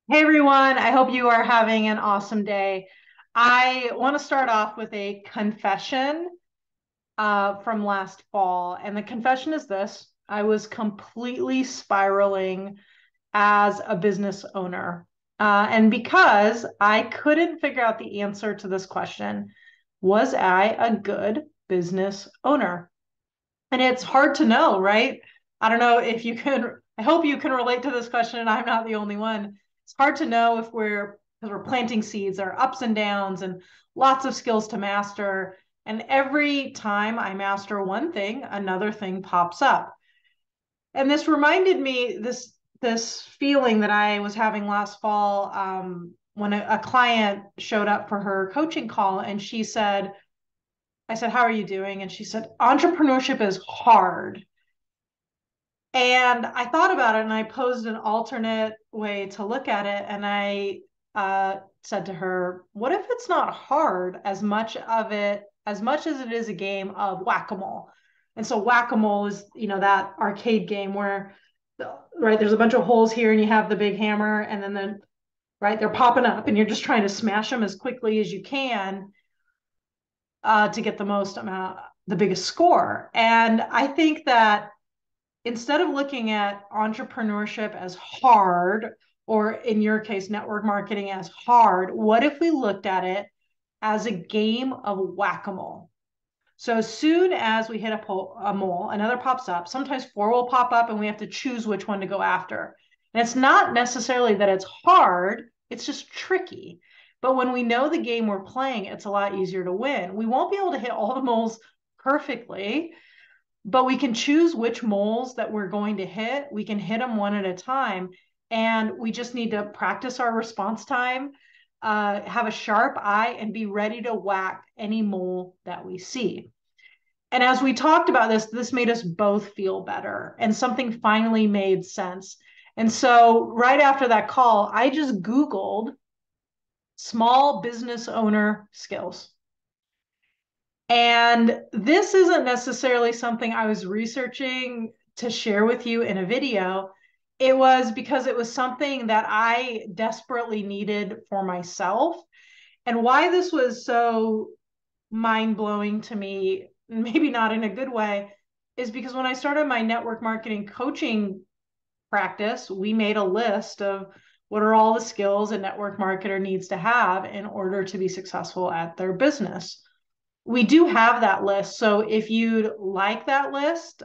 Hey everyone, I hope you are having an awesome day. I want to start off with a confession from last fall. And the confession is this: I was completely spiraling as a business owner. And because I couldn't figure out the answer to this question, was I a good business owner? And it's hard to know, right? I don't know if you can, I hope you can relate to this question, and I'm not the only one. It's hard to know if because we're planting seeds, there are ups and downs and lots of skills to master. And every time I master one thing, another thing pops up. And this reminded me this feeling that I was having last fall when a client showed up for her coaching call, and she said, I said, "How are you doing?" And she said, "Entrepreneurship is hard." And I thought about it and I posed an alternate way to look at it. And I said to her, what if it's not hard as much as it is a game of whack-a-mole? And so whack-a-mole is, that arcade game where, right, there's a bunch of holes here and you have the big hammer and then, right, they're popping up and you're just trying to smash them as quickly as you can to get the biggest score. And I think that instead of looking at entrepreneurship as hard, or in your case, network marketing as hard, what if we looked at it as a game of whack a mole? So as soon as we hit a mole, another pops up. Sometimes four will pop up and we have to choose which one to go after. And it's not necessarily that it's hard, it's just tricky. But when we know the game we're playing, it's a lot easier to win. We won't be able to hit all the moles perfectly, but we can choose which moles that we're going to hit. We can hit them one at a time. And we just need to practice our response time, have a sharp eye, and be ready to whack any mole that we see. And as we talked about this made us both feel better, and something finally made sense. And so, right after that call, I just Googled small business owner skills. And this isn't necessarily something I was researching to share with you in a video. It was because it was something that I desperately needed for myself. And why this was so mind blowing to me, maybe not in a good way, is because when I started my network marketing coaching practice, we made a list of what are all the skills a network marketer needs to have in order to be successful at their business. We do have that list. So if you'd like that list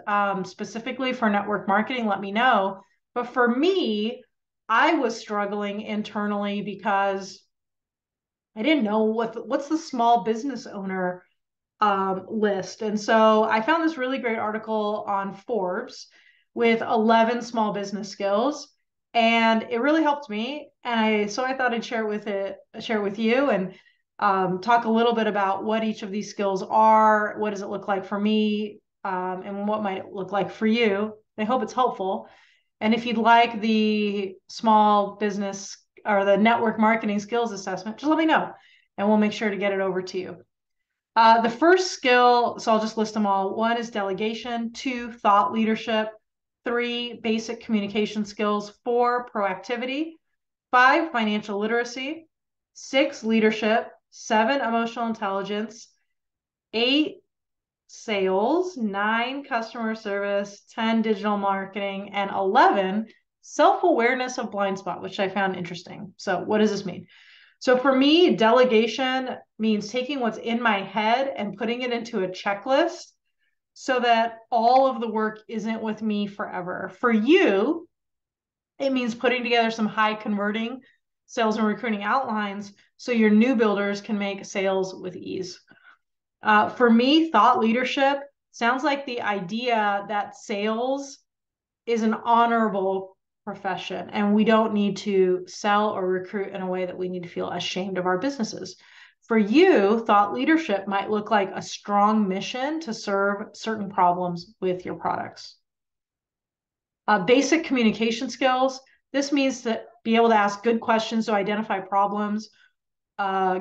specifically for network marketing, let me know. But for me, I was struggling internally because I didn't know what's the small business owner list. And so I found this really great article on Forbes with 11 small business skills. And it really helped me. So I thought I'd share it with you and talk a little bit about what each of these skills are, what does it look like for me, and what might it look like for you. I hope it's helpful. And if you'd like the small business or the network marketing skills assessment, just let me know and we'll make sure to get it over to you. The first skill, so I'll just list them all. One is delegation, two, thought leadership, three, basic communication skills, four, proactivity, five, financial literacy, six, leadership, seven, emotional intelligence, eight, sales, nine, customer service, 10, digital marketing, and 11, self-awareness of blind spot, which I found interesting. So what does this mean? So for me, delegation means taking what's in my head and putting it into a checklist so that all of the work isn't with me forever. For you, it means putting together some high converting sales and recruiting outlines so your new builders can make sales with ease. For me, thought leadership sounds like the idea that sales is an honorable profession and we don't need to sell or recruit in a way that we need to feel ashamed of our businesses. For you, thought leadership might look like a strong mission to serve certain problems with your products. Basic communication skills. This means to be able to ask good questions to identify problems,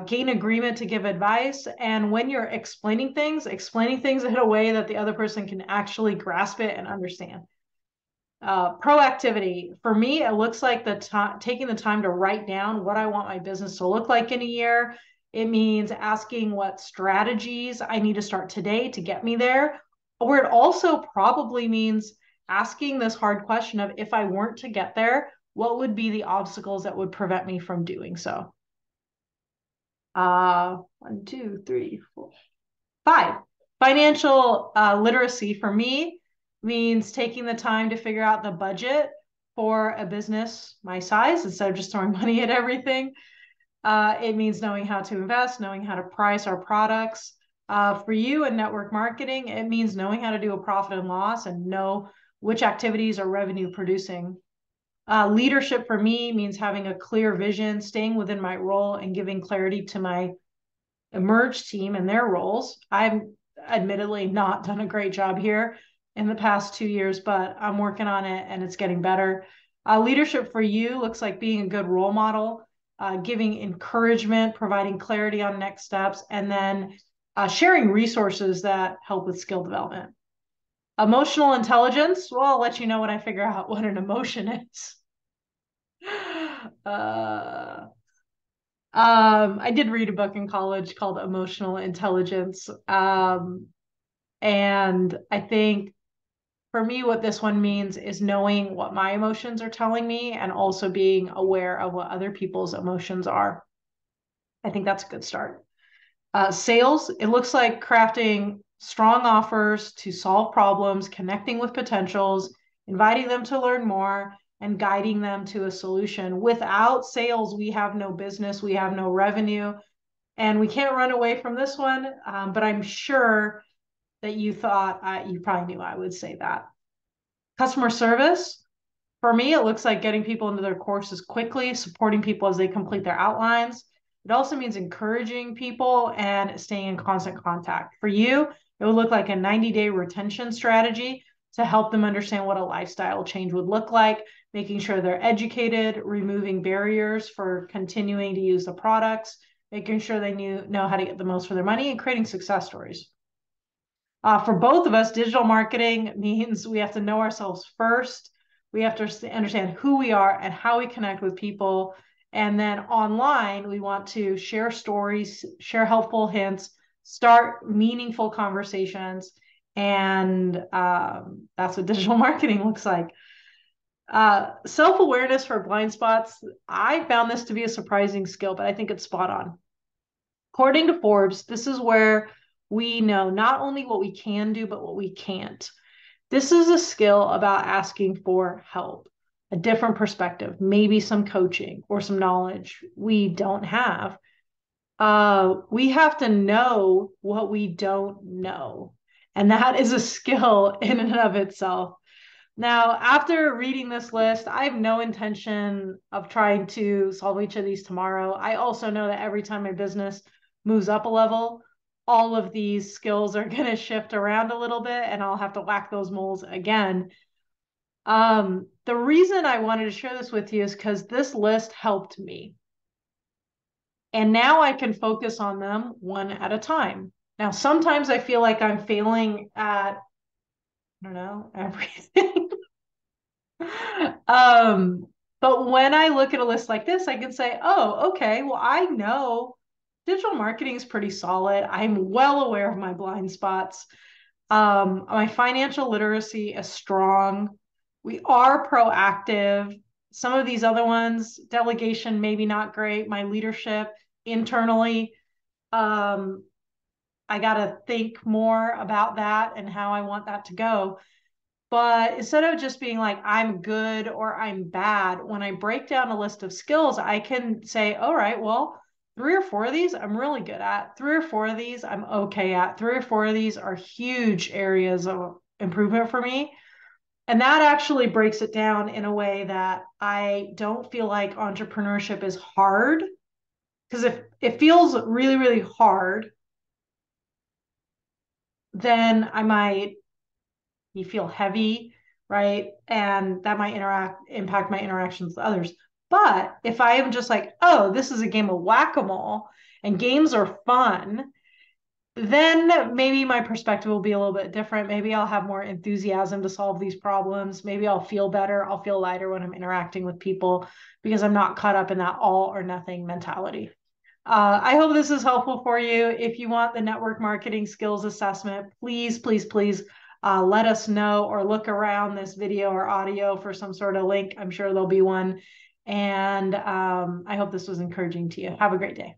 gain agreement to give advice. And when you're explaining things in a way that the other person can actually grasp it and understand. Proactivity. For me, it looks like taking the time to write down what I want my business to look like in a year. It means asking what strategies I need to start today to get me there. Or it also probably means asking this hard question of, if I weren't to get there, what would be the obstacles that would prevent me from doing so? One, two, three, four, five. Financial literacy for me means taking the time to figure out the budget for a business my size instead of just throwing money at everything. It means knowing how to invest, knowing how to price our products. For you in network marketing, it means knowing how to do a profit and loss and know which activities are revenue producing. Leadership for me means having a clear vision, staying within my role, and giving clarity to my emerge team and their roles. I've admittedly not done a great job here in the past 2 years, but I'm working on it and it's getting better. Leadership for you looks like being a good role model, giving encouragement, providing clarity on next steps, and then sharing resources that help with skill development. Emotional intelligence, well, I'll let you know when I figure out what an emotion is. uh, I did read a book in college called Emotional Intelligence. And I think for me, what this one means is knowing what my emotions are telling me and also being aware of what other people's emotions are. I think that's a good start. Sales, it looks like crafting strong offers to solve problems, connecting with potentials, inviting them to learn more, and guiding them to a solution. Without sales, we have no business, we have no revenue, and we can't run away from this one. But I'm sure that you thought you probably knew I would say that. Customer service, for me, it looks like getting people into their courses quickly, supporting people as they complete their outlines. It also means encouraging people and staying in constant contact. For you, it would look like a 90-day retention strategy to help them understand what a lifestyle change would look like, making sure they're educated, removing barriers for continuing to use the products, making sure they know how to get the most for their money, and creating success stories. For both of us, digital marketing means we have to know ourselves first. We have to understand who we are and how we connect with people. And then online, we want to share stories, share helpful hints, start meaningful conversations. And that's what digital marketing looks like. Self-awareness for blind spots. I found this to be a surprising skill, but I think it's spot on. According to Forbes, this is where we know not only what we can do, but what we can't. This is a skill about asking for help, a different perspective, maybe some coaching or some knowledge we don't have. We have to know what we don't know. And that is a skill in and of itself. Now, after reading this list, I have no intention of trying to solve each of these tomorrow. I also know that every time my business moves up a level, all of these skills are going to shift around a little bit and I'll have to whack those moles again. The reason I wanted to share this with you is because this list helped me. And now I can focus on them one at a time. Now, sometimes I feel like I'm failing at, I don't know, everything. But when I look at a list like this, I can say, oh, okay, well, I know digital marketing is pretty solid. I'm well aware of my blind spots. My financial literacy is strong. We are proactive. Some of these other ones, delegation, maybe not great. My leadership internally, I got to think more about that and how I want that to go. But instead of just being like, I'm good or I'm bad, when I break down a list of skills, I can say, all right, well, 3 or 4 of these I'm really good at. 3 or 4 of these I'm okay at. 3 or 4 of these are huge areas of improvement for me. And that actually breaks it down in a way that I don't feel like entrepreneurship is hard. Because if it feels really, really hard, then I might you feel heavy, right? And that might impact my interactions with others. But if I am just like, oh, this is a game of whack-a-mole and games are fun, then maybe my perspective will be a little bit different. Maybe I'll have more enthusiasm to solve these problems. Maybe I'll feel better. I'll feel lighter when I'm interacting with people because I'm not caught up in that all or nothing mentality. I hope this is helpful for you. If you want the network marketing skills assessment, please, please, please let us know or look around this video or audio for some sort of link. I'm sure there'll be one. And I hope this was encouraging to you. Have a great day.